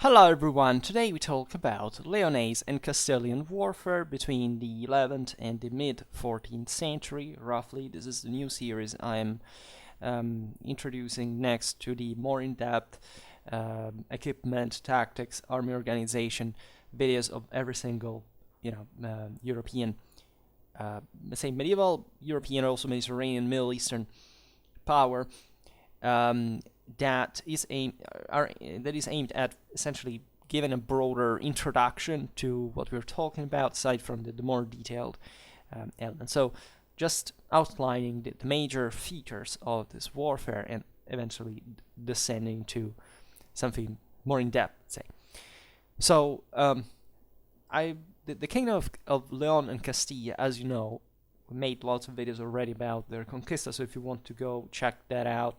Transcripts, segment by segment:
Hello everyone, today we talk about Leonese and Castilian warfare between the 11th and the mid-14th century, roughly. This is the new series I am introducing next to the more in-depth equipment, tactics, army organization videos of every single, European, let's say medieval European, also Mediterranean, Middle Eastern power. That is aimed at essentially giving a broader introduction to what we're talking about, aside from the more detailed elements. So, just outlining the major features of this warfare and eventually descending to something more in depth, say. So, the Kingdom of León and Castilla, as you know, we made lots of videos already about their conquista. So if you want to go check that out,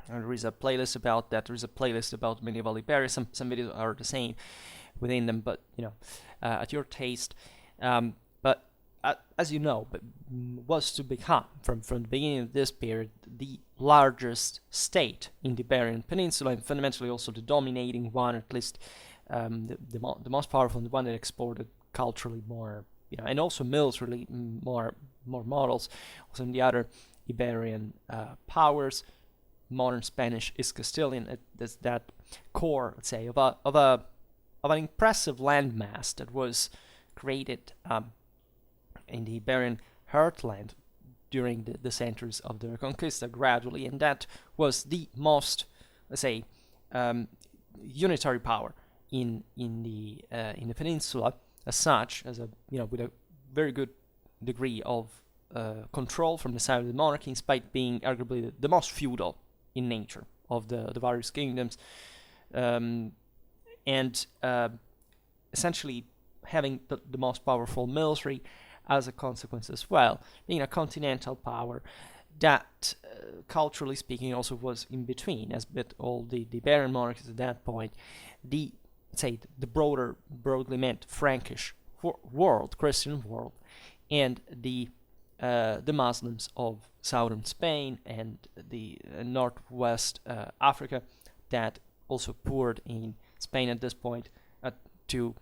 there is a playlist about that. There is a playlist about medieval Iberia. Some videos are the same within them, but at your taste. But as you know, was to become from the beginning of this period the largest state in the Iberian Peninsula, and fundamentally also the dominating one, at least the most powerful, and the one that exported culturally more, and also militarily more models. Also in the other Iberian powers. Modern Spanish is Castilian. There's that core, let's say, of an impressive landmass that was created in the Iberian heartland during the centuries of the Reconquista gradually, and that was the most, let's say, unitary power in the peninsula as such, as with a very good degree of control from the side of the monarchy, in spite being arguably the most feudal in nature of the various kingdoms, and essentially having the most powerful military as a consequence as well, being a continental power that, culturally speaking, also was in between, as with all the Iberian monarchies at that point, the broadly meant Frankish world, Christian world, and the Muslims of southern Spain and the northwest Africa that also poured in Spain at this point to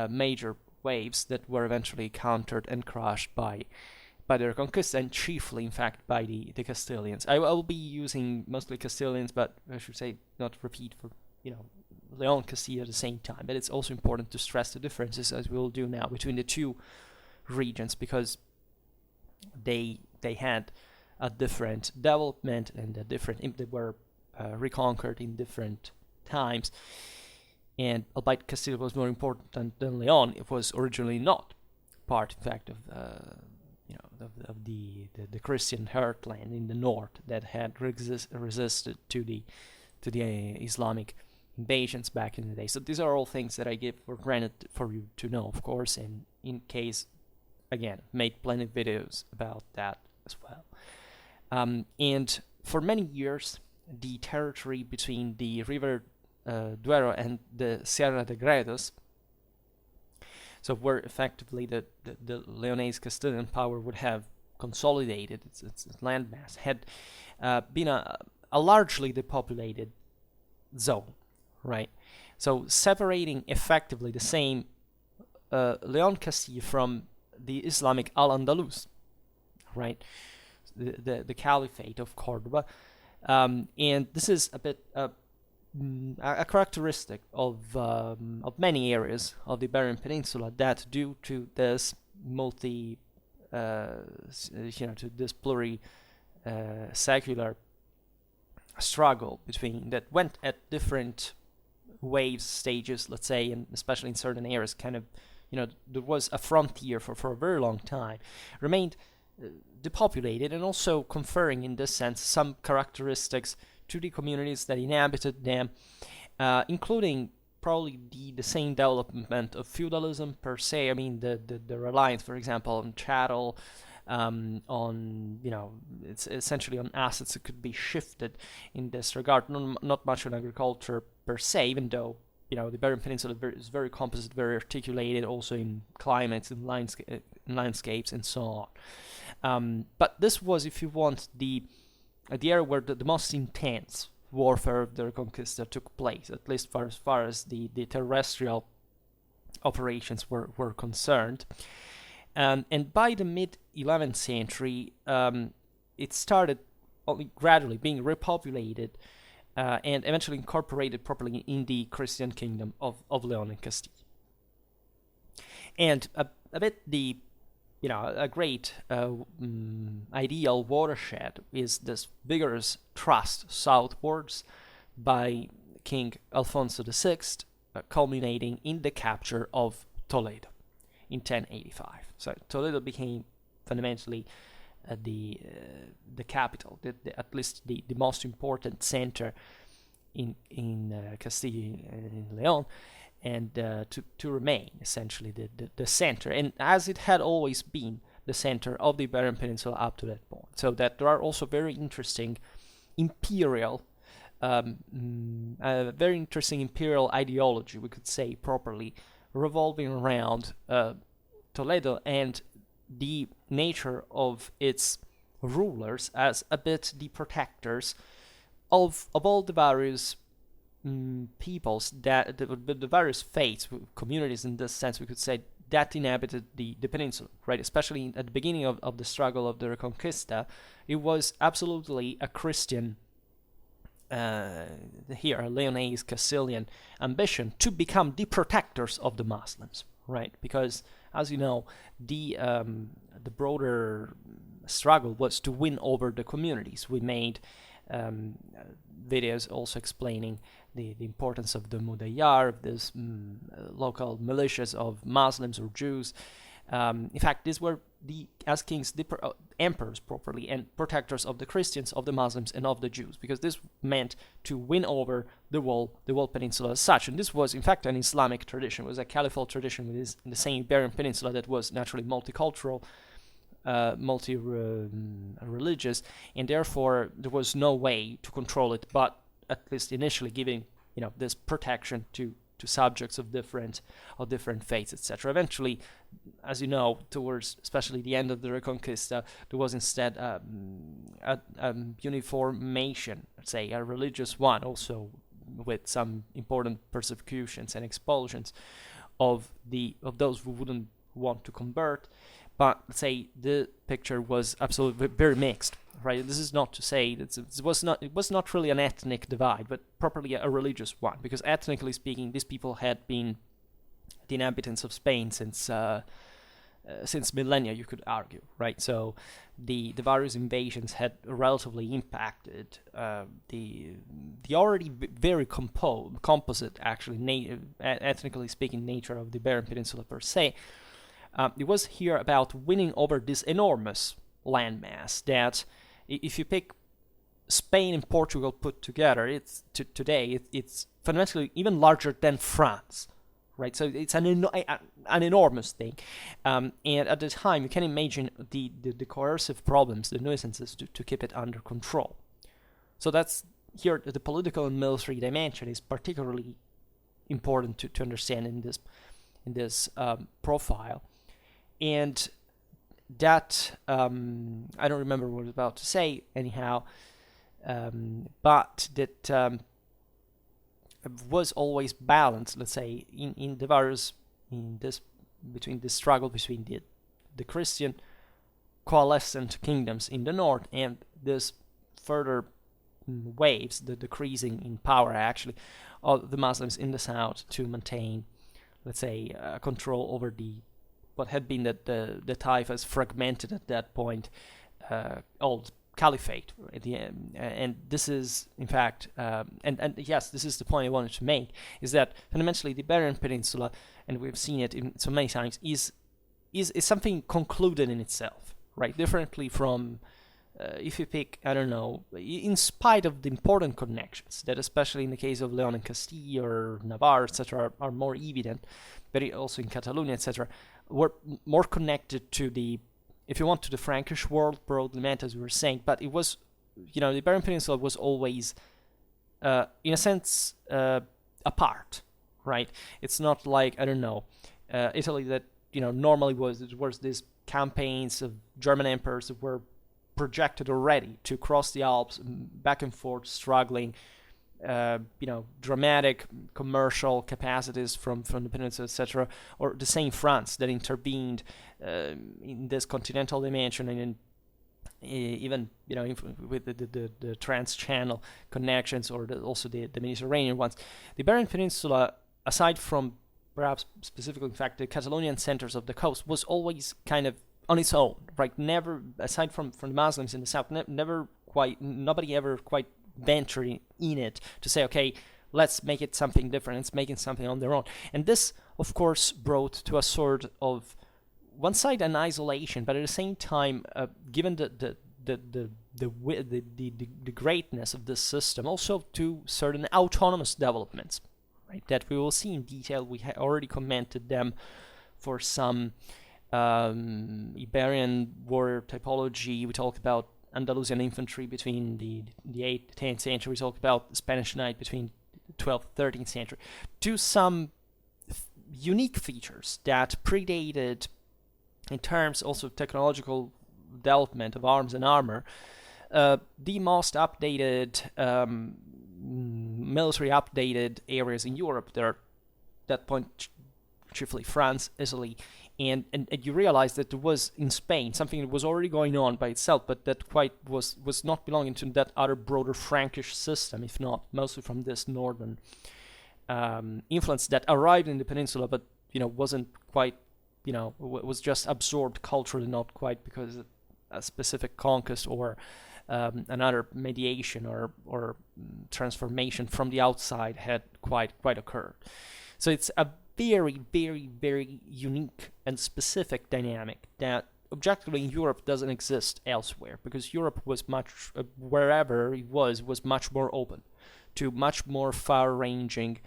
major waves that were eventually countered and crushed by the Reconquista, and chiefly, in fact, by the Castilians. I will be using mostly Castilians, but I should say not repeat for León and Castilla at the same time. But it's also important to stress the differences, as we will do now, between the two regions, because they had a different development and they were reconquered in different times. And albeit Castilla was more important than León, it was originally not part, in fact, of the Christian heartland in the north that had resisted to the Islamic invasions back in the day. So these are all things that I give for granted for you to know, of course, and in case, again, made plenty of videos about that as well. And for many years, the territory between the river Duero and the Sierra de Gredos, so where effectively the Leonese Castilian power would have consolidated its landmass, had been a largely depopulated zone, right? So separating effectively the same León Castilla from the Islamic Al-Andalus, right? The Caliphate of Cordoba, and this is a bit a characteristic of many areas of the Iberian Peninsula, that due to this to this secular struggle between that went at different waves, stages, let's say, and especially in certain areas, kind of, there was a frontier for a very long time, remained depopulated, and also conferring, in this sense, some characteristics to the communities that inhabited them, including probably the same development of feudalism per se. I mean, the reliance, for example, on chattel, it's essentially on assets that could be shifted in this regard. Not much on agriculture per se, even though the Iberian Peninsula is very composite, very articulated, also in climates and landscapes and so on. But this was, if you want, the area where the most intense warfare of the Reconquista took place, at least as far as the terrestrial operations were concerned. And by the mid-11th century, it started only gradually being repopulated and eventually incorporated properly in the Christian kingdom of León and Castile. And a bit a great ideal watershed is this vigorous thrust southwards by King Alfonso VI, culminating in the capture of Toledo in 1085. So Toledo became fundamentally the capital, at least the most important center in Castile and León, and to remain essentially the center, and as it had always been the center of the Iberian Peninsula up to that point. So that there are also very interesting imperial, very interesting imperial ideology, we could say properly, revolving around Toledo and the nature of its rulers as a bit the protectors of all the various peoples, that the various faiths, communities in this sense, we could say, that inhabited the peninsula, right? Especially at the beginning of the struggle of the Reconquista, it was absolutely a Christian, here, a Leonese Castilian ambition to become the protectors of the Muslims, right? Because, as you know, the broader struggle was to win over the communities. We made videos also explaining the importance of the Mudayyar, this local militias of Muslims or Jews. In fact, these were as kings, emperors properly, and protectors of the Christians, of the Muslims, and of the Jews, because this meant to win over the whole peninsula as such. And this was, in fact, an Islamic tradition. It was a caliphal tradition in the same Iberian Peninsula that was naturally multicultural, multi-religious, and therefore there was no way to control it, but at least initially giving this protection to subjects of different faiths, etc. Eventually, as you know, towards especially the end of the Reconquista, there was instead a uniformation, let's say a religious one, also with some important persecutions and expulsions of those who wouldn't want to convert. But let's say the picture was absolutely very mixed, right? This is not to say that it was not really an ethnic divide, but properly a religious one, because ethnically speaking, these people had been the inhabitants of Spain since millennia, you could argue, right? So the various invasions had relatively impacted the already very composite, actually, ethnically speaking, nature of the Iberian Peninsula per se. It was here about winning over this enormous landmass that, if you pick Spain and Portugal put together, today it's fundamentally even larger than France, right? So it's an enormous thing, and at the time you can imagine the coercive problems, the nuisances to keep it under control. So that's here the political and military dimension is particularly important to understand in this profile. And that, I don't remember what I was about to say anyhow, but that was always balanced, let's say, in the various, between the struggle between the Christian coalescent kingdoms in the north and this further waves, the decreasing in power actually of the Muslims in the south to maintain, let's say, control over what had been the Taifas fragmented at that point, old caliphate at the end. And this is, in fact, and yes, this is the point I wanted to make, is that fundamentally the Iberian Peninsula, and we've seen it so many times, is something concluded in itself, right? Differently from, if you pick, I don't know, in spite of the important connections that, especially in the case of León and Castile or Navarre, etc., are more evident, but also in Catalonia, etc., were more connected to the, if you want, to the Frankish world, broadly meant, as we were saying. But it was, the Iberian Peninsula was always, in a sense, apart, right? It's not like, I don't know, Italy that, normally was these campaigns of German emperors that were projected already to cross the Alps, back and forth, struggling dramatic commercial capacities from the peninsula, etc., or the same France that intervened in this continental dimension, and even with the trans-channel connections, or also the Mediterranean ones. The Iberian Peninsula, aside from perhaps specifically, in fact, the Catalonian centers of the coast, was always kind of on its own, right? Never, aside from the Muslims in the south, nobody ever quite ventured in it to say, okay, let's make it something different, let's make it something on their own. And this, of course, brought to a sort of, one side, an isolation, but at the same time, given the greatness of this system, also to certain autonomous developments, right, that we will see in detail. We already commented them for some Iberian warrior typology. We talked about Andalusian infantry between the 8th, 10th century. We talked about the Spanish knight between the 12th, 13th century, to some unique features that predated, in terms also of technological development of arms and armor, the most updated, military updated areas in Europe. There are, at that point, chiefly France, Italy, and you realize that there was in Spain something that was already going on by itself, but that quite was not belonging to that other broader Frankish system, if not mostly from this northern influence that arrived in the peninsula, but wasn't quite, was just absorbed culturally, not quite because of a specific conquest or another mediation or transformation from the outside had quite occurred. So it's a very, very, very unique and specific dynamic that objectively in Europe doesn't exist elsewhere, because Europe was much, wherever it was much more open to much more far-ranging,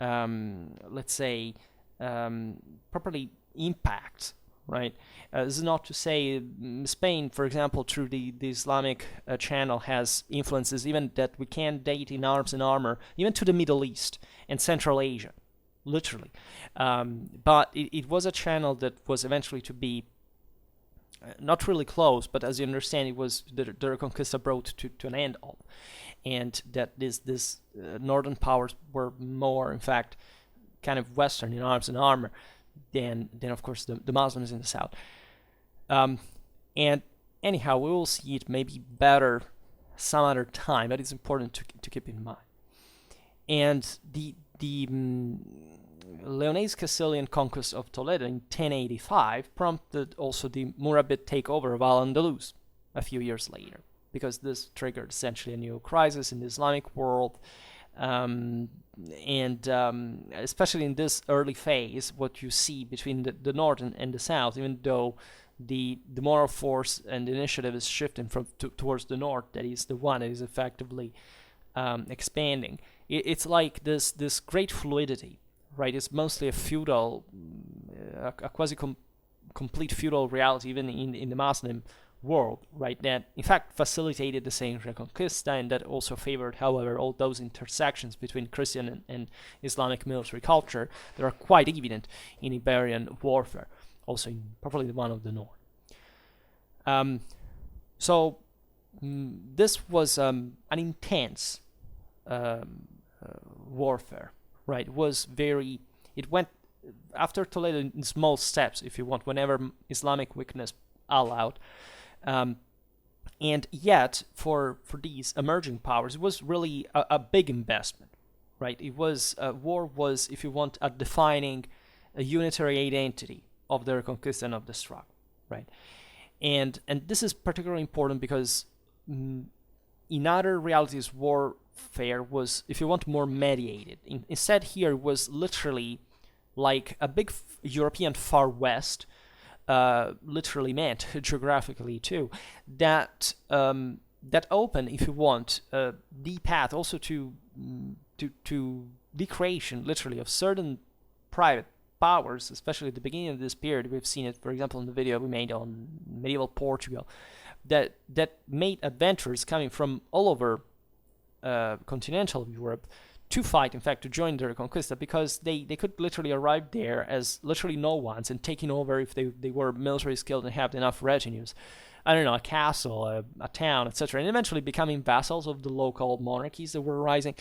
let's say, properly impacts, right? This is not to say Spain, for example, through the Islamic channel, has influences even that we can date in arms and armor, even to the Middle East and Central Asia, literally. But it was a channel that was eventually to be not really closed, but as you understand, it was the Reconquista brought to an end of, and that this northern powers were more, in fact, kind of Western in arms and armor than of course the Muslims in the south. And anyhow, we will see it maybe better some other time, but it's important to keep in mind. And the Leonese Castilian conquest of Toledo in 1085 prompted also the Murabit takeover of Al-Andalus a few years later, because this triggered essentially a new crisis in the Islamic world. Especially in this early phase, what you see between the north and the south, even though the moral force and the initiative is shifting towards the north, that is the one that is effectively expanding. It's like this great fluidity, right? It's mostly a feudal, a quasi-complete feudal reality, even in the Muslim world, right, that in fact facilitated the same Reconquista, and that also favored, however, all those intersections between Christian and Islamic military culture that are quite evident in Iberian warfare, also in probably the one of the north. This was an intense warfare, right? It went after Toledo in small steps, if you want, whenever Islamic weakness allowed. And yet, for these emerging powers, it was really a big investment, right? It was, war was, if you want, a defining a unitary identity of the Reconquista and of the struggle, right? And this is particularly important because in other realities, warfare was, if you want, more mediated. Instead, here it was literally like a big European Far West, literally meant geographically too, that open, if you want, the path also to the creation, literally, of certain private powers, especially at the beginning of this period. We've seen it, for example, in the video we made on medieval Portugal, that made adventurers coming from all over continental Europe to fight, in fact, to join the Reconquista, because they could literally arrive there as literally no ones and taking over if they were military skilled and had enough retinues. I don't know, a castle, a town, etc., and eventually becoming vassals of the local monarchies that were rising,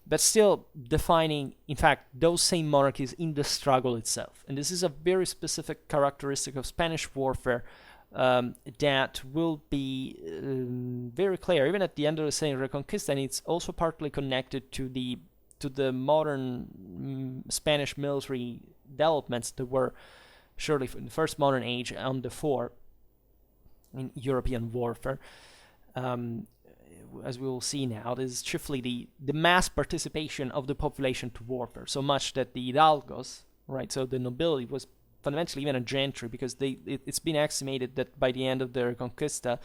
but still defining, in fact, those same monarchies in the struggle itself. And this is a very specific characteristic of Spanish warfare that will be very clear even at the end of the second Reconquista, and it's also partly connected to the modern Spanish military developments that were surely in the first modern age on the fore in European warfare. As we will see now, this is chiefly the mass participation of the population to warfare, so much that the hidalgos, right, so the nobility, was fundamentally even a gentry, because it's been estimated that by the end of the Reconquista,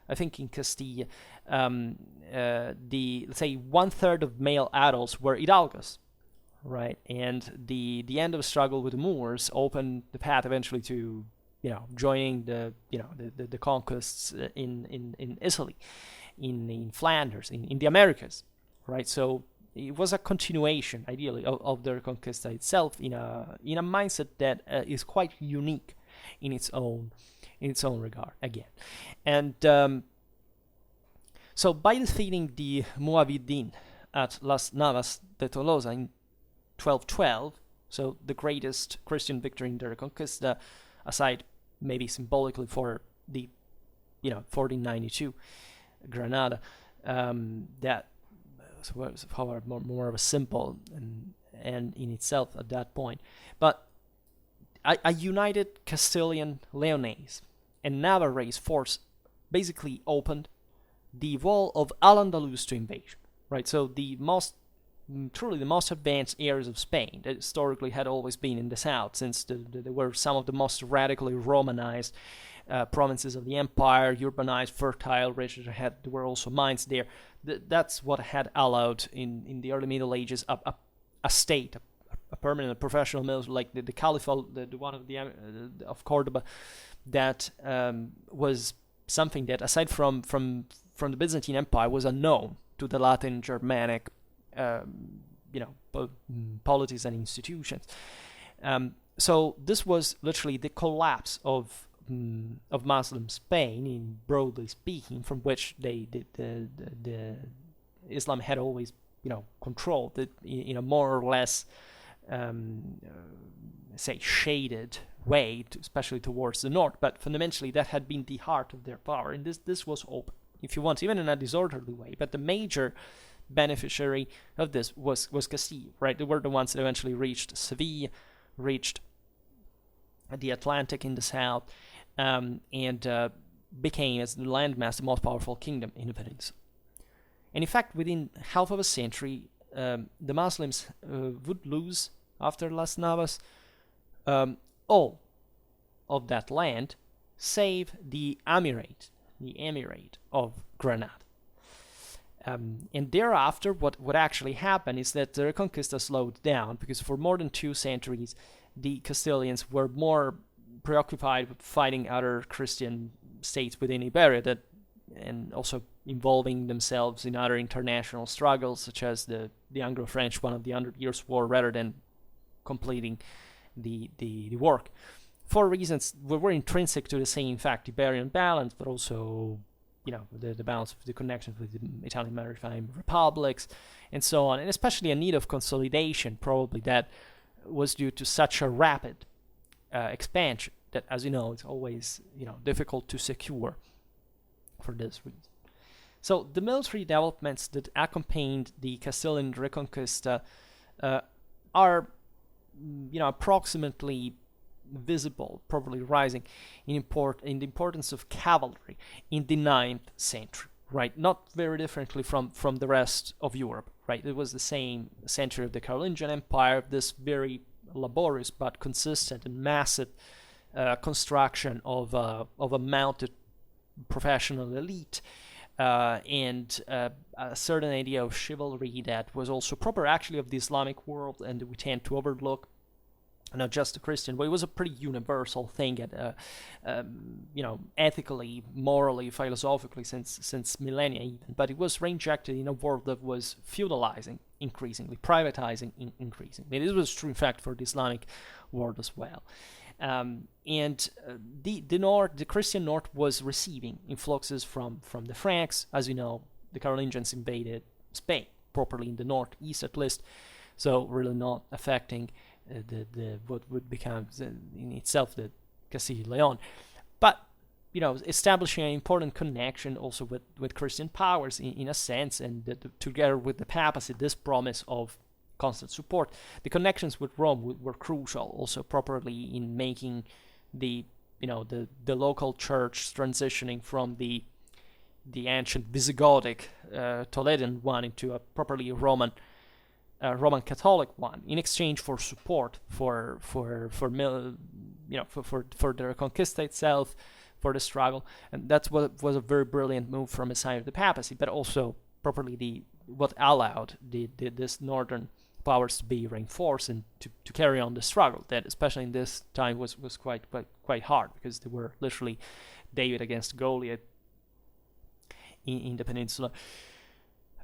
I think in Castilla, let's say 1/3 of male adults were hidalgos, right, and the end of the struggle with the Moors opened the path eventually to joining the conquests in Italy, in Flanders, in the Americas, right? So it was a continuation, ideally, of the Reconquista itself in a mindset that is quite unique in its own regard again. And so by defeating the Muavidin at Las Navas de Tolosa in 1212, so the greatest Christian victory in the Reconquista, aside maybe symbolically for the 1492 Granada, that was however more of a symbol and in itself at that point. But a united Castilian, Leonese, and Navarrese force basically opened the wall of Al-Andalus to invasion, right? So truly the most advanced areas of Spain that historically had always been in the south, since they were some of the most radically Romanized provinces of the empire, urbanized, fertile, rich. There were also mines there. That's what had allowed in the early Middle Ages a state, a permanent professional military, like the Caliphate, the one of Cordoba, that was something that, aside from the Byzantine Empire, was unknown to the Latin Germanic polities and institutions. So this was literally the collapse of Muslim Spain, in broadly speaking, from which the Islam had always controlled it in a more or less say shaded way, especially towards the north. But fundamentally, that had been the heart of their power, and this was open, if you want, even in a disorderly way. But the major beneficiary of this was Castile, right? They were the ones that eventually reached Seville, reached the Atlantic in the south, and became, as the landmass, the most powerful kingdom in the peninsula. And in fact, within half of a century, the Muslims would lose, after Las Navas, all of that land, save the emirate of Granada. And thereafter, what actually happened is that the Reconquista slowed down, because for more than 2 centuries, the Castilians were more preoccupied with fighting other Christian states within Iberia, and also involving themselves in other international struggles, such as the Anglo-French one of the 100 Years' War, rather than completing the work, for reasons that were intrinsic to the same, in fact, Iberian balance, but also the balance of the connections with the Italian maritime republics and so on, and especially a need of consolidation, probably, that was due to such a rapid expansion that, as you know, it's always difficult to secure for this reason. So the military developments that accompanied the Castilian Reconquista are approximately visible, probably rising in the importance of cavalry in the 9th century, right? Not very differently from the rest of Europe, right? It was the same century of the Carolingian Empire, this very laborious but consistent and massive construction of a mounted professional elite, and a certain idea of chivalry that was also proper, actually, of the Islamic world, and we tend to overlook, not just the Christian, but it was a pretty universal thing, ethically, morally, philosophically, since millennia even. But it was reinjected in a world that was feudalizing increasingly, privatizing increasingly. This was true, in fact, for the Islamic world as well. The Christian north was receiving influxes from the Franks. As you know, the Carolingians invaded Spain properly in the northeast at least, so really not affecting the what would become in itself the Castile León, but establishing an important connection also with Christian powers in a sense, and together with the papacy, this promise of constant support. The connections with Rome were crucial also properly in making the local church transitioning from the ancient Visigothic Toledan one into a properly Roman Catholic one, in exchange for support for the Reconquista itself, for the struggle. And that's what was a very brilliant move from the side of the papacy, but also properly what allowed this northern powers to be reinforced and to carry on the struggle that, especially in this time, was quite hard, because they were literally David against Goliath in the peninsula.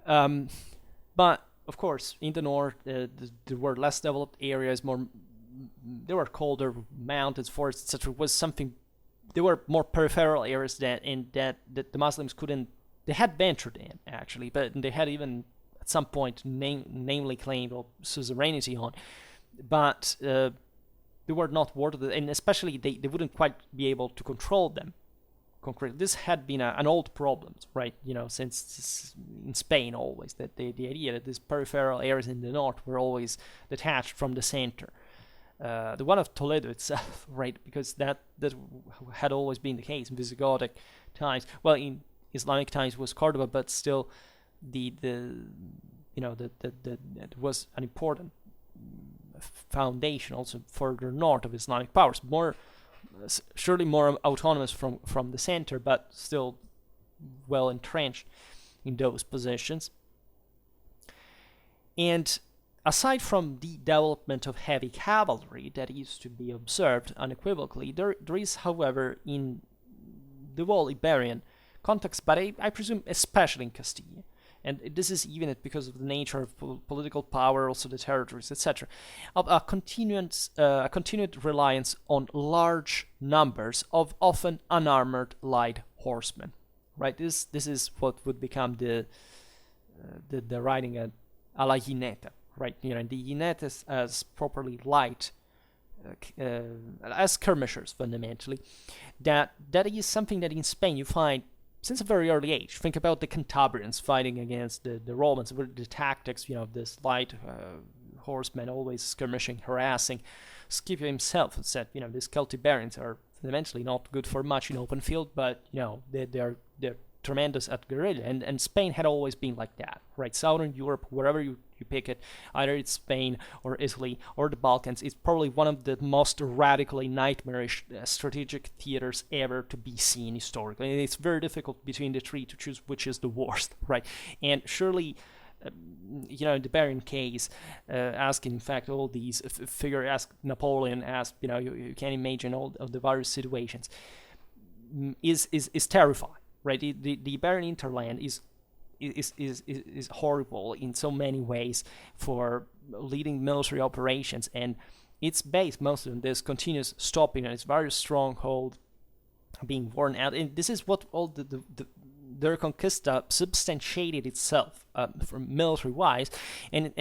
But of course, in the north, there were less developed areas, there were colder mountains, forests, etc. Was something. There were more peripheral areas that the Muslims couldn't. They had ventured in actually, but they had even at some point namely claimed suzerainty on, but they were not worth it, and especially they wouldn't quite be able to control them concretely. This had been an old problem, right? Since in Spain always, that the idea that these peripheral areas in the north were always detached from the center. The one of Toledo itself, right? Because that had always been the case in Visigothic times. Well, in Islamic times was Cordoba, but still, it was an important foundation also further north of Islamic powers. Surely more autonomous from the center, but still well entrenched in those positions. And aside from the development of heavy cavalry that is to be observed unequivocally, there is, however, in the whole Iberian context, but I presume especially in Castile, and this is even because of the nature of political power, also the territories, etc., of a continued reliance on large numbers of often unarmored light horsemen. Right, this is what would become the riding a la jineta, right? And the jinetes as properly light, as skirmishers fundamentally. That is something that in Spain you find since a very early age. Think about the Cantabrians fighting against the Romans. The tactics, this light horsemen always skirmishing, harassing. Scipio himself said, these Celtiberians are fundamentally not good for much in open field, but they're tremendous at guerrilla, and Spain had always been like that, right? Southern Europe, wherever you pick it, either it's Spain or Italy or the Balkans, it's probably one of the most radically nightmarish strategic theaters ever to be seen historically. And it's very difficult between the three to choose which is the worst, right? And surely, in the Baron case, asking in fact all these ask Napoleon, you can imagine all of the various situations, is terrifying. Right, the Iberian hinterland is horrible in so many ways for leading military operations, and it's based mostly on this continuous stopping and its various strongholds being worn out. And this is what all the Reconquista substantiated itself from military-wise, and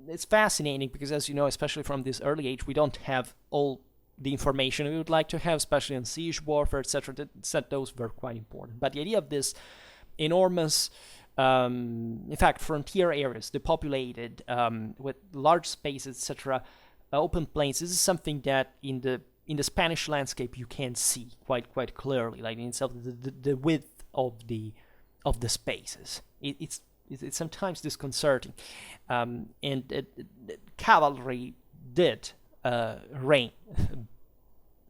it's fascinating because, as you know, especially from this early age, we don't have all the information we would like to have, especially on siege warfare, etc. That those were quite important. But the idea of this enormous, in fact, frontier areas, depopulated with large spaces, etc., open plains, this is something that in the Spanish landscape you can see quite clearly, like in itself the width of the spaces. It's sometimes disconcerting, and cavalry did reign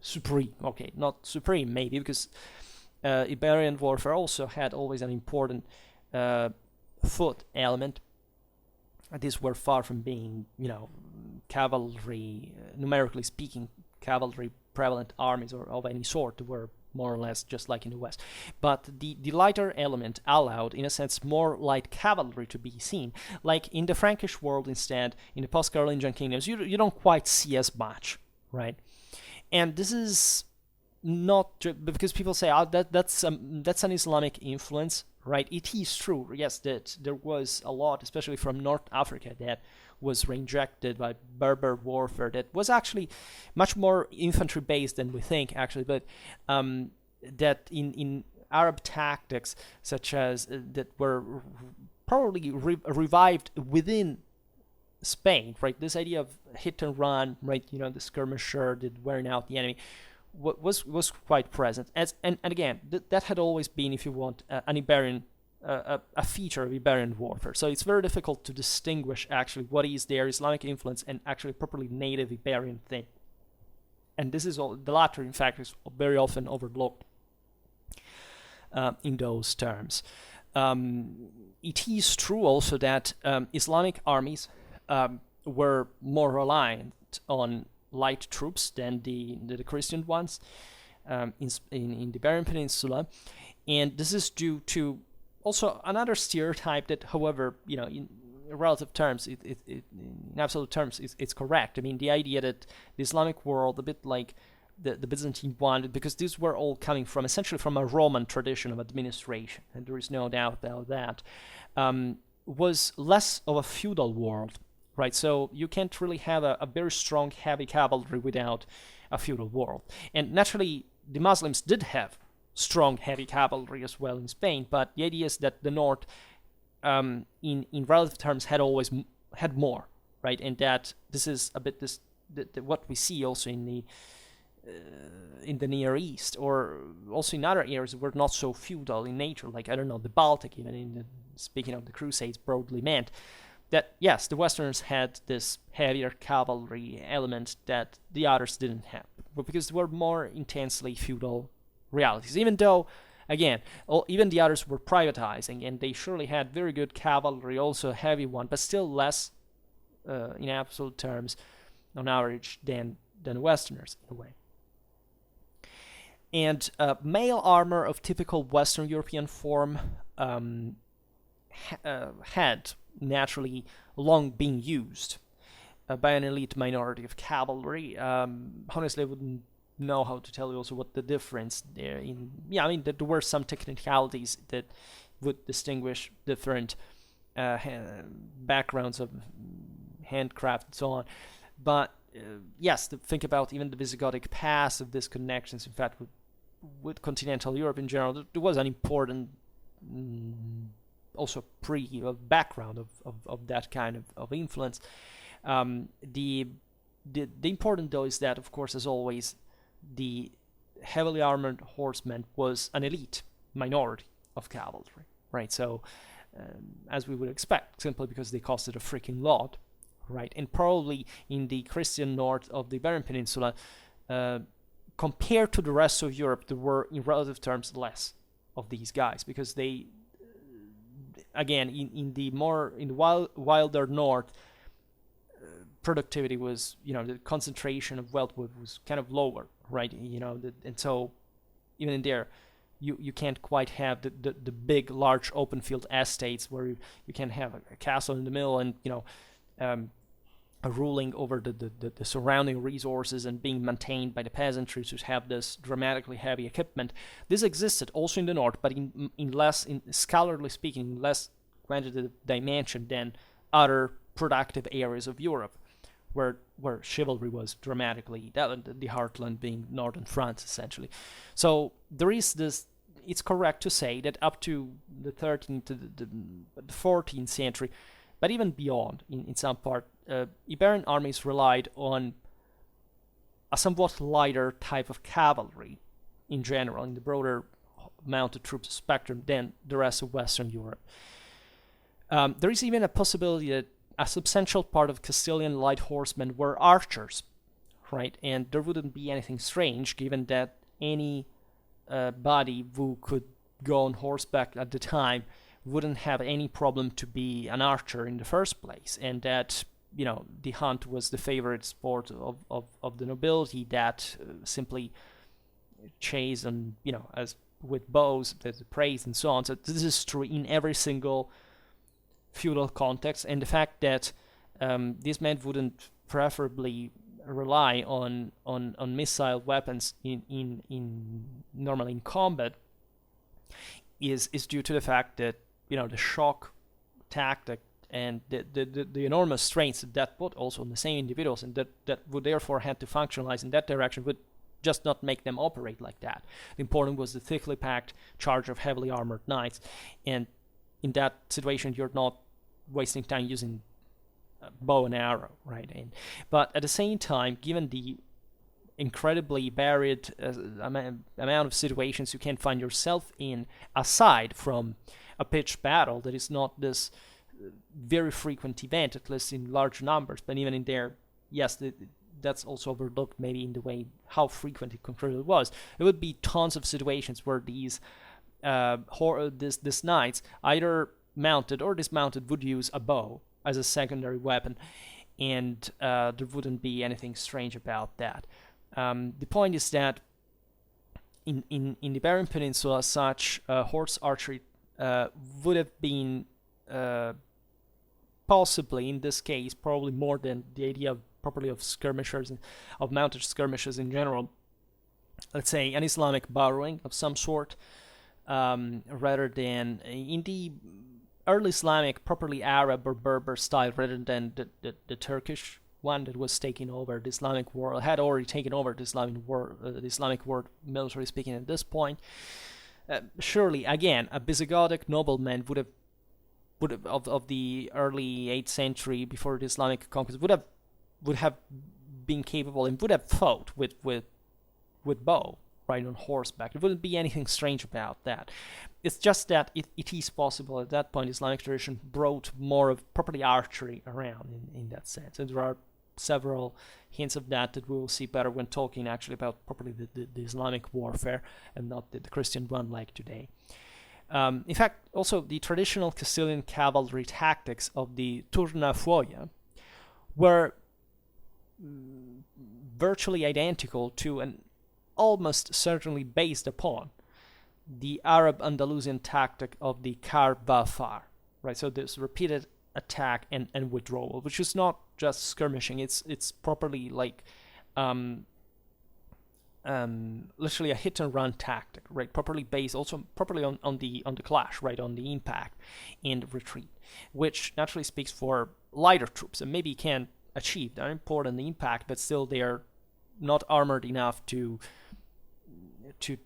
supreme. Okay, not supreme maybe, because Iberian warfare also had always an important foot element. These were far from being, cavalry, numerically speaking, cavalry prevalent armies or of any sort. They were more or less just like in the West. But the lighter element allowed, in a sense, more light cavalry to be seen. Like in the Frankish world instead, in the post-Carolingian kingdoms, you don't quite see as much, right? And this is not because people say, oh, that's an Islamic influence, right? It is true, yes, that there was a lot, especially from North Africa, that was rejected by Berber warfare that was actually much more infantry based than we think, actually, but that in Arab tactics, such as that were probably revived within Spain, right? This idea of hit and run, right? The skirmisher that wearing out the enemy was quite present. And again, that had always been, if you want, an Iberian a feature of Iberian warfare. So it's very difficult to distinguish actually what is their Islamic influence and actually properly native Iberian thing. And this is all, the latter, in fact, is very often overlooked in those terms. It is true also that Islamic armies were more reliant on light troops than the Christian ones in the Iberian Peninsula, and this is due to also another stereotype that, however, in relative terms, in absolute terms, it's correct. I mean, the idea that the Islamic world, a bit like the Byzantine one, because these were all coming from essentially from a Roman tradition of administration, and there is no doubt about that, was less of a feudal world, right? So you can't really have a very strong, heavy cavalry without a feudal world. And naturally, the Muslims did have strong, heavy cavalry as well in Spain, but the idea is that the North, in relative terms, had always had more, right? And that this is a bit what we see also in the Near East, or also in other areas were not so feudal in nature, like, I don't know, the Baltic, even speaking of the Crusades broadly meant, that yes, the Westerners had this heavier cavalry element that the others didn't have, but because they were more intensely feudal realities, even though, again, even the others were privatizing, and they surely had very good cavalry, also a heavy one, but still less in absolute terms on average than Westerners in a way. And mail armor of typical Western European form had naturally long been used by an elite minority of cavalry. Honestly, I wouldn't know how to tell you also what the difference there in. Yeah, I mean, there were some technicalities that would distinguish different backgrounds of handcraft and so on. But yes, think about even the Visigothic past of these connections, in fact, with continental Europe in general. There was an important also background of that kind of influence. The important though is that, of course, as always, the heavily armored horseman was an elite minority of cavalry, right? So as we would expect, simply because they costed a freaking lot, right? And probably in the Christian north of the Iberian Peninsula, compared to the rest of Europe, there were in relative terms less of these guys, because they, again, in the wilder north, productivity was, the concentration of wealth was kind of lower, right? And so even in there, you can't quite have the big, large open field estates where you can have a castle in the middle and a ruling over the surrounding resources and being maintained by the peasantry to have this dramatically heavy equipment. This existed also in the north, but in less, in scholarly speaking, less quantitative dimension than other productive areas of Europe, where chivalry was dramatically, the heartland being northern France, essentially. So there is this. It's correct to say that up to the 13th to the 14th century, but even beyond, in some part, Iberian armies relied on a somewhat lighter type of cavalry in general, in the broader mounted troops spectrum, than the rest of Western Europe. There is even a possibility that a substantial part of Castilian light horsemen were archers, right? And there wouldn't be anything strange, given that any body who could go on horseback at the time wouldn't have any problem to be an archer in the first place, and that the hunt was the favorite sport of the nobility that simply chase and as with bows, the praise and so on. So this is true in every single feudal context, and the fact that these men wouldn't preferably rely on missile weapons normally in combat is due to the fact that the shock tactic and the enormous strengths that put also on the same individuals, and that would therefore have to functionalize in that direction, would just not make them operate like that. The important was the thickly packed charge of heavily armored knights, and in that situation you're not wasting time using bow and arrow, right? But at the same time, given the incredibly varied amount of situations you can find yourself in, aside from a pitched battle that is not this very frequent event, at least in large numbers, but even in there, yes, that's also overlooked maybe in the way how frequent it concretely was. There would be tons of situations where these knights, either mounted or dismounted, would use a bow as a secondary weapon, and there wouldn't be anything strange about that. The point is that in the Iberian Peninsula, such horse archery would have been possibly, in this case, probably more than the idea of properly of skirmishers and of mounted skirmishes in general. Let's say an Islamic borrowing of some sort, rather than in the early Islamic, properly Arab or Berber style, rather than the Turkish one that was taking over the Islamic world, had already taken over the Islamic world, military speaking at this point. Surely, again, a Visigothic nobleman would have of the early 8th century, before the Islamic conquest, would have been capable and would have fought with bow, right, on horseback. There wouldn't be anything strange about that. It's just that it is possible at that point Islamic tradition brought more of properly archery around in that sense, and there are several hints of that we will see better when talking actually about properly the Islamic warfare and not the Christian one like today. In fact, also the traditional Castilian cavalry tactics of the tournafuoya were virtually identical to, and almost certainly based upon, the Arab Andalusian tactic of the Karbafar, right? So this repeated attack and withdrawal, which is not just skirmishing, it's properly like literally a hit and run tactic, right? Properly based, also properly on the clash, right? On the impact and retreat, which naturally speaks for lighter troops, and maybe can achieve that important impact, but still they are not armored enough to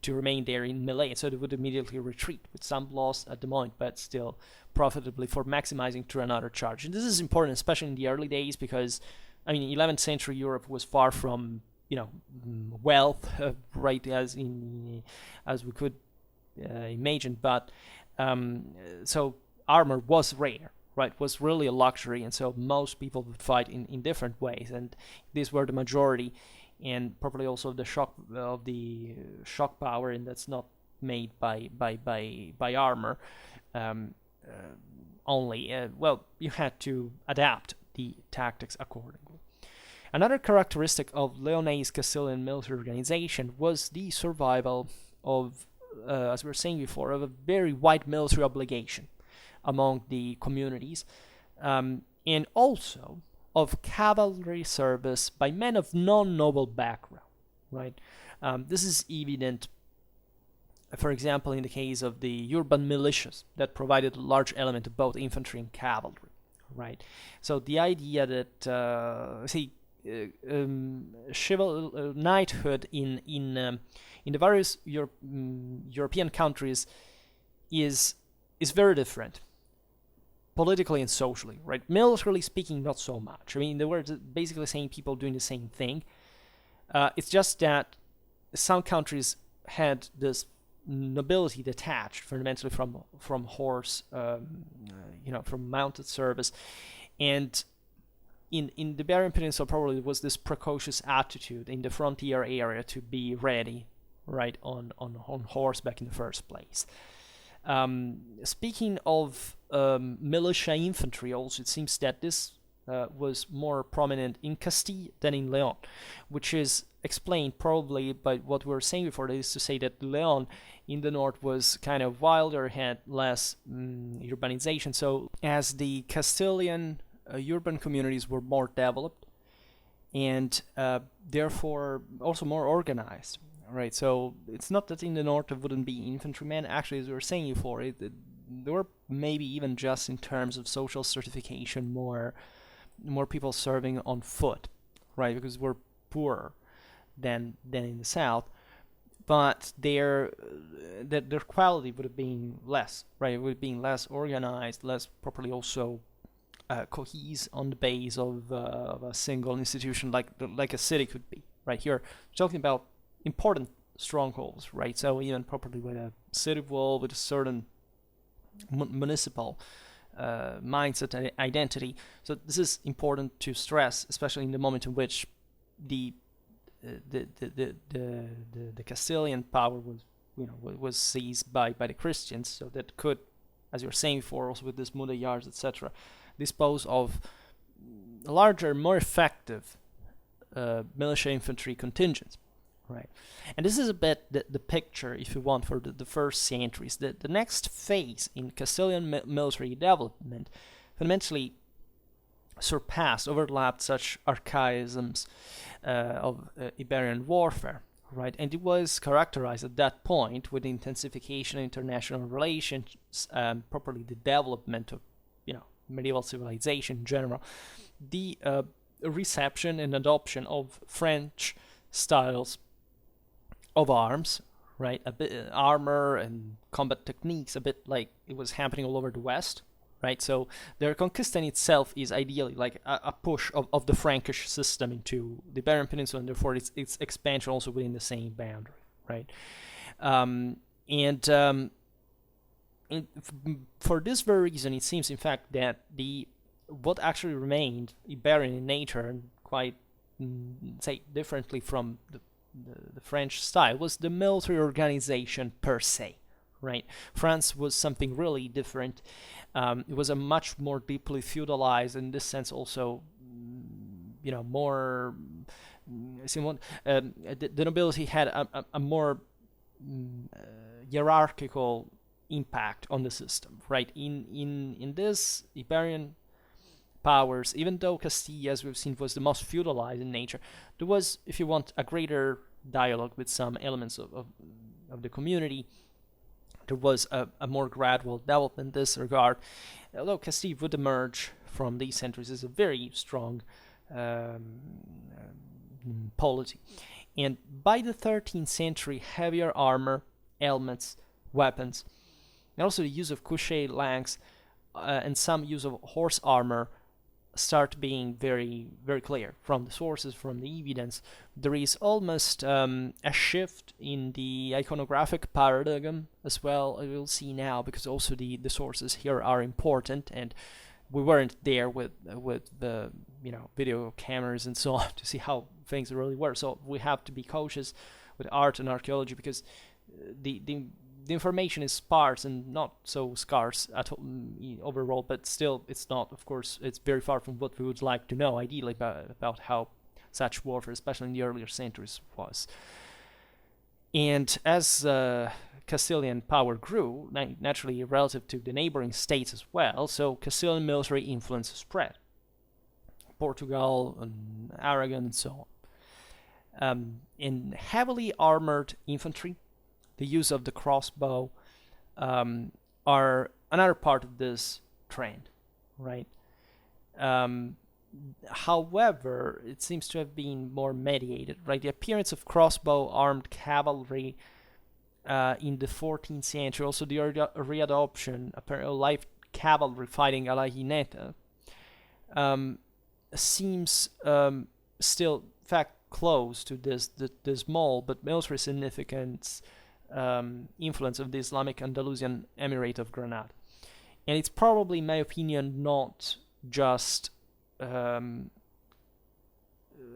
remain there in melee, so they would immediately retreat with some loss at the moment, but still profitably for maximizing through another charge. And this is important, especially in the early days, because 11th century Europe was far from wealth, right, as we could imagine, but so armor was rare, right, was really a luxury, and so most people would fight in different ways, and these were the majority, and probably also the shock power, and that's not made by armor only. Well, you had to adapt the tactics accordingly. Another characteristic of Leonese Castilian military organization was the survival of, as we were saying before, of a very wide military obligation among the communities, and also of cavalry service by men of non-noble background, right? This is evident, for example, in the case of the urban militias that provided a large element of both infantry and cavalry, right? So the idea that, knighthood in the various European countries is very different, politically and socially, right? Militarily speaking, not so much. They were basically the same people doing the same thing. It's just that some countries had this nobility detached fundamentally from horse, from mounted service, and in the Iberian Peninsula probably there was this precocious attitude in the frontier area to be ready, right, on horseback in the first place. Speaking of militia infantry, also it seems that this was more prominent in Castile than in León, which is explained probably by what we were saying before. That is to say that León in the north was kind of wilder, had less urbanization. So as the Castilian urban communities were more developed, and therefore also more organized. Right, so it's not that in the north there wouldn't be infantrymen. Actually, as we were saying before, there were maybe even just in terms of social stratification more people serving on foot, right? Because we're poorer than in the south, but their quality would have been less, right? It would have been less organized, less properly also cohese on the base of a single institution like a city could be, right? Here, we're talking about important strongholds, right? So even properly with a city wall, with a certain municipal mindset and identity. So this is important to stress, especially in the moment in which the Castilian power was seized by the Christians. So that could, as you were saying before, also with this mudéjars, etc., dispose of larger, more effective militia infantry contingents. Right, and this is a bit the picture, if you want, for the first centuries. The next phase in Castilian military development fundamentally overlapped such archaisms of Iberian warfare, right? And it was characterized at that point with the intensification of international relations, properly the development of medieval civilization in general, the reception and adoption of French styles of arms, right? A bit armor and combat techniques, a bit like it was happening all over the West, right? So the Reconquista in itself is ideally like a push of the Frankish system into the Iberian Peninsula, and therefore its expansion also within the same boundary, right? For this very reason, it seems, in fact, that what actually remained Iberian in nature and quite, say, differently from the French style was the military organization per se, right? France was something really different. It was a much more deeply feudalized, in this sense also, more. The nobility had a more hierarchical impact on the system, right? In this Iberian powers, even though Castilla, as we've seen, was the most feudalized in nature, there was, if you want, a greater dialogue with some elements of the community. There was a more gradual development in this regard, although Castilla would emerge from these centuries as a very strong polity. And by the 13th century, heavier armor, helmets, weapons, and also the use of couché lances and some use of horse armor start being very, very clear from the sources, from the evidence. There is almost a shift in the iconographic paradigm as well. We'll see now, because also the sources here are important, and we weren't there with the video cameras and so on to see how things really were. So we have to be cautious with art and archaeology, because the information is sparse and not so scarce at overall, but still it's not, of course, it's very far from what we would like to know ideally about how such warfare, especially in the earlier centuries, was. And as Castilian power grew, naturally relative to the neighboring states as well, so Castilian military influence spread. Portugal and Aragon and so on. In heavily armored infantry, the use of the crossbow are another part of this trend, right? However, it seems to have been more mediated, right? The appearance of crossbow-armed cavalry in the 14th century, also the readoption of light cavalry fighting a la jineta, seems still, in fact, close to the small but military significance influence of the Islamic Andalusian Emirate of Granada. And it's probably, in my opinion, not just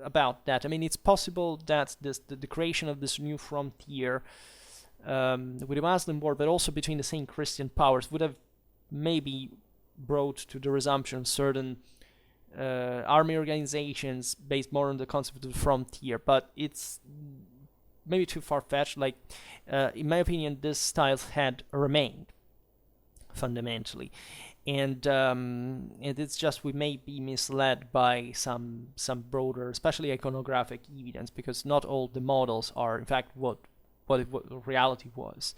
about that. I mean, it's possible that the creation of this new frontier with the Muslim war, but also between the same Christian powers, would have maybe brought to the resumption of certain army organizations based more on the concept of the frontier. But it's maybe too far-fetched. Like, in my opinion, this style had remained fundamentally, And it's just we may be misled by some broader, especially iconographic evidence, because not all the models are in fact what reality was.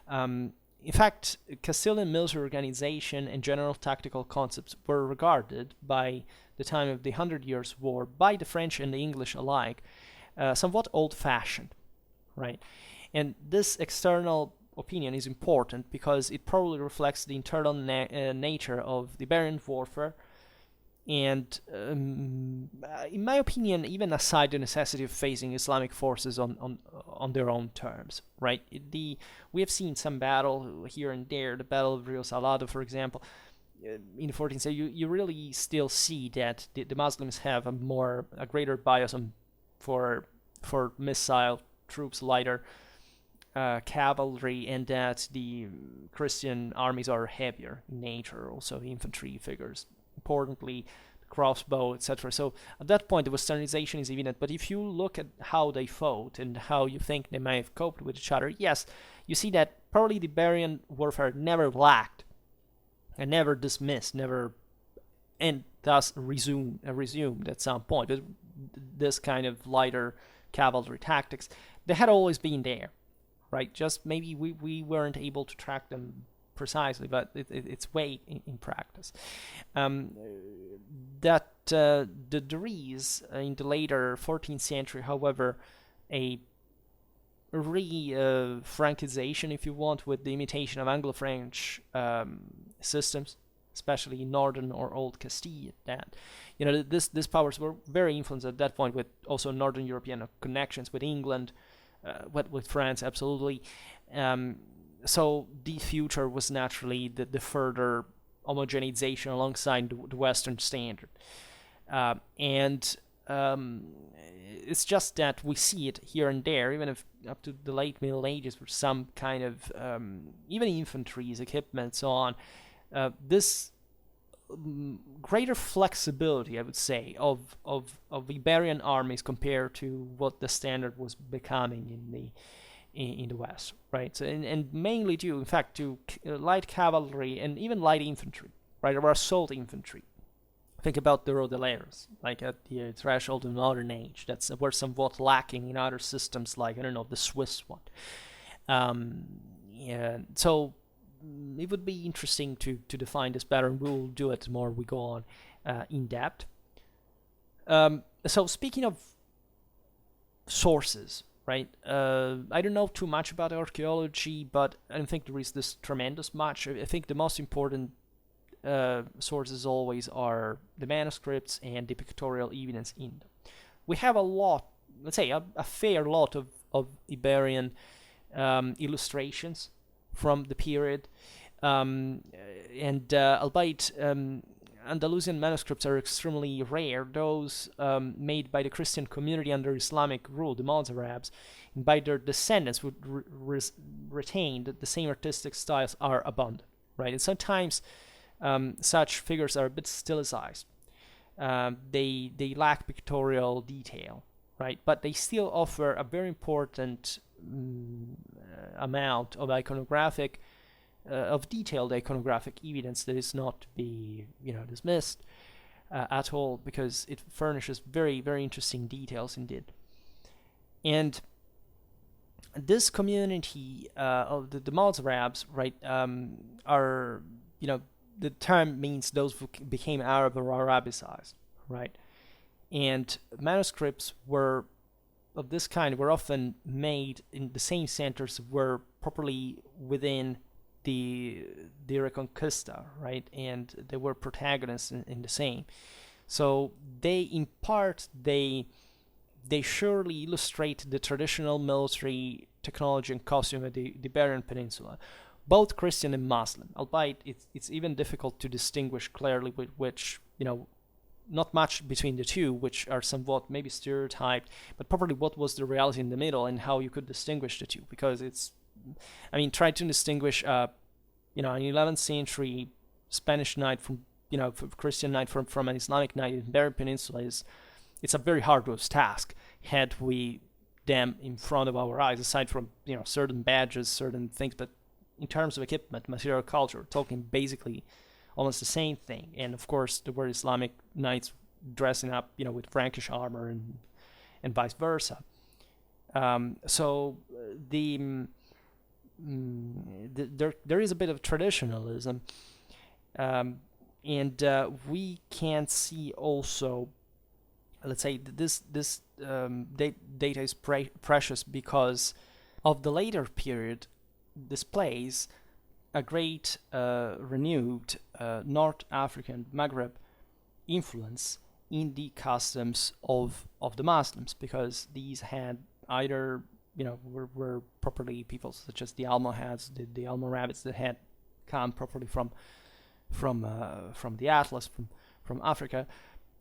In fact, Castilian military organization and general tactical concepts were regarded by the time of the Hundred Years' War by the French and the English alike somewhat old-fashioned, right? And this external opinion is important because it probably reflects the internal nature of the Iberian warfare, and in my opinion, even aside the necessity of facing Islamic forces on their own terms, right? We have seen some battle here and there, the Battle of Rio Salado, for example, in the 14th century. You really still see that the Muslims have a greater bias for missile troops, lighter cavalry, and that the Christian armies are heavier in nature, also infantry figures, importantly the crossbow, etc. So at that point the westernization is evident, but if you look at how they fought and how you think they may have coped with each other, yes, you see that probably the Iberian warfare never lacked and never dismissed, and thus resumed at some point. But this kind of lighter cavalry tactics, they had always been there, right? Just maybe we weren't able to track them precisely, but it's way in practice. That the Dries in the later 14th century, however, a francization, if you want, with the imitation of Anglo-French systems, especially in northern or old Castile. That these powers were very influenced at that point with also northern European connections with England. With France, absolutely. So the future was naturally the further homogenization alongside the Western standard. And it's just that we see it here and there, even if up to the late Middle Ages, with some kind of, even infantry's equipment, so on. This greater flexibility, I would say, of Iberian armies compared to what the standard was becoming in the West, right? So, and mainly due, in fact, to light cavalry and even light infantry, right, or assault infantry. Think about the Rodelleros, like at the threshold of the modern age. Were somewhat lacking in other systems, like, I don't know, the Swiss one. So it would be interesting to define this better, and we'll do it more we go on in depth. So speaking of sources, right? I don't know too much about archaeology, but I don't think there is this tremendous much. I think the most important sources always are the manuscripts and the pictorial evidence in them. We have a lot, let's say a fair lot of Iberian illustrations from the period, and albeit Andalusian manuscripts are extremely rare, those made by the Christian community under Islamic rule, the Mozarabs, and by their descendants would retain that the same artistic styles are abundant, right? And sometimes such figures are a bit stilized. They lack pictorial detail, right? But they still offer a very important amount of iconographic, of detailed iconographic evidence that is not to be, dismissed at all, because it furnishes very, very interesting details indeed. And this community of the Mozarabs, right, are, the term means those who became Arab or Arabicized, right? And manuscripts of this kind were often made in the same centers, were properly within the Reconquista, right? And they were protagonists in the same. So they surely illustrate the traditional military technology and costume of the Iberian Peninsula, both Christian and Muslim, albeit it's even difficult to distinguish clearly with which, not much between the two, which are somewhat maybe stereotyped, but probably what was the reality in the middle and how you could distinguish the two, because try to distinguish, an 11th century Spanish knight from, Christian knight from an Islamic knight in the Iberian Peninsula it's a very hard-nosed task, had we them in front of our eyes, aside from, certain badges, certain things, but in terms of equipment, material culture, we're talking basically almost the same thing. And of course, there were Islamic knights dressing up, with Frankish armor and vice versa. So there is a bit of traditionalism, and we can see also, let's say, this data is precious because of the later period displays a great renewed North African Maghreb influence in the customs of the Muslims, because these had either were properly people such as the Almohads, the Almoravids that had come properly from the Atlas, from Africa,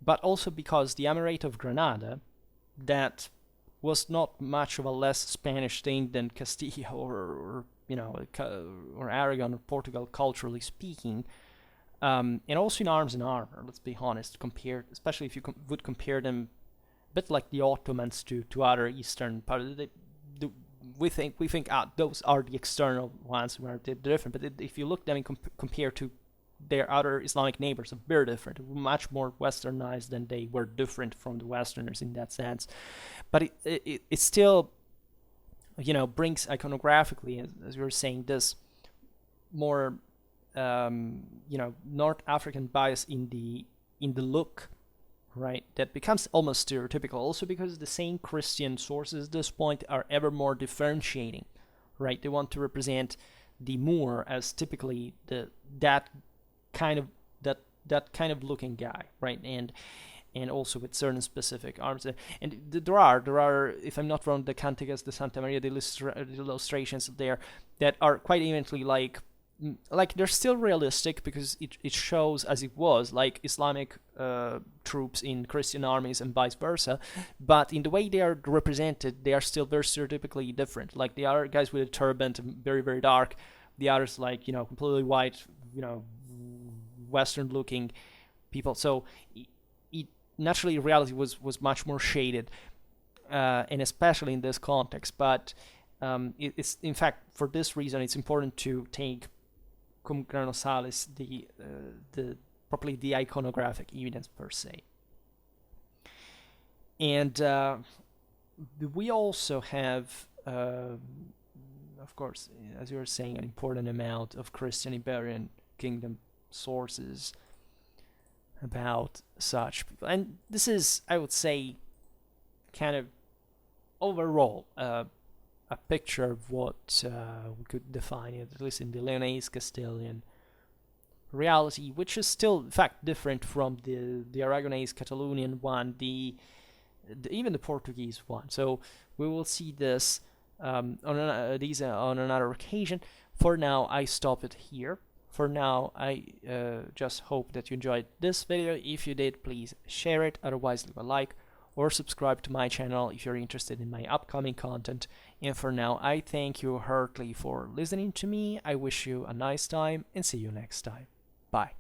but also because the Emirate of Granada, that was not much of a less Spanish thing than Castilla or Aragon or Portugal, culturally speaking, and also in arms and armor. Let's be honest, especially if you would compare them a bit like the Ottomans to other Eastern part. We think those are the external ones where they're different. But if you look at them compared to their other Islamic neighbors, are very different, much more westernized than they were different from the Westerners in that sense. But it still, brings iconographically, as we were saying, this more, North African bias in the look, right? That becomes almost stereotypical, also because the same Christian sources at this point are ever more differentiating, right? They want to represent the Moor as typically that kind of looking guy, right? And also with certain specific arms. And there are, if I'm not wrong, the Cantigas de Santa Maria, the illustrations there that are quite eventually like they're still realistic, because it shows as it was like Islamic troops in Christian armies and vice versa, but in the way they are represented, they are still very stereotypically different. Like the other guys with a turban, very, very dark, the others like, completely white, Western looking people. So it naturally, reality was much more shaded, and especially in this context. But it's, in fact, for this reason, it's important to take cum grano salis the properly the iconographic evidence per se. And we also have, of course, as you were saying, an important amount of Christian Iberian kingdom sources about such people. And this is, I would say, kind of overall a picture of what we could define it, at least in the Leonese Castilian reality, which is still, in fact, different from the Aragonese Catalonian one, even the Portuguese one. So we will see this on another occasion. For now, I stop it here. For now, I just hope that you enjoyed this video. If you did, please share it. Otherwise, leave a like or subscribe to my channel if you're interested in my upcoming content. And for now, I thank you heartily for listening to me. I wish you a nice time and see you next time. Bye.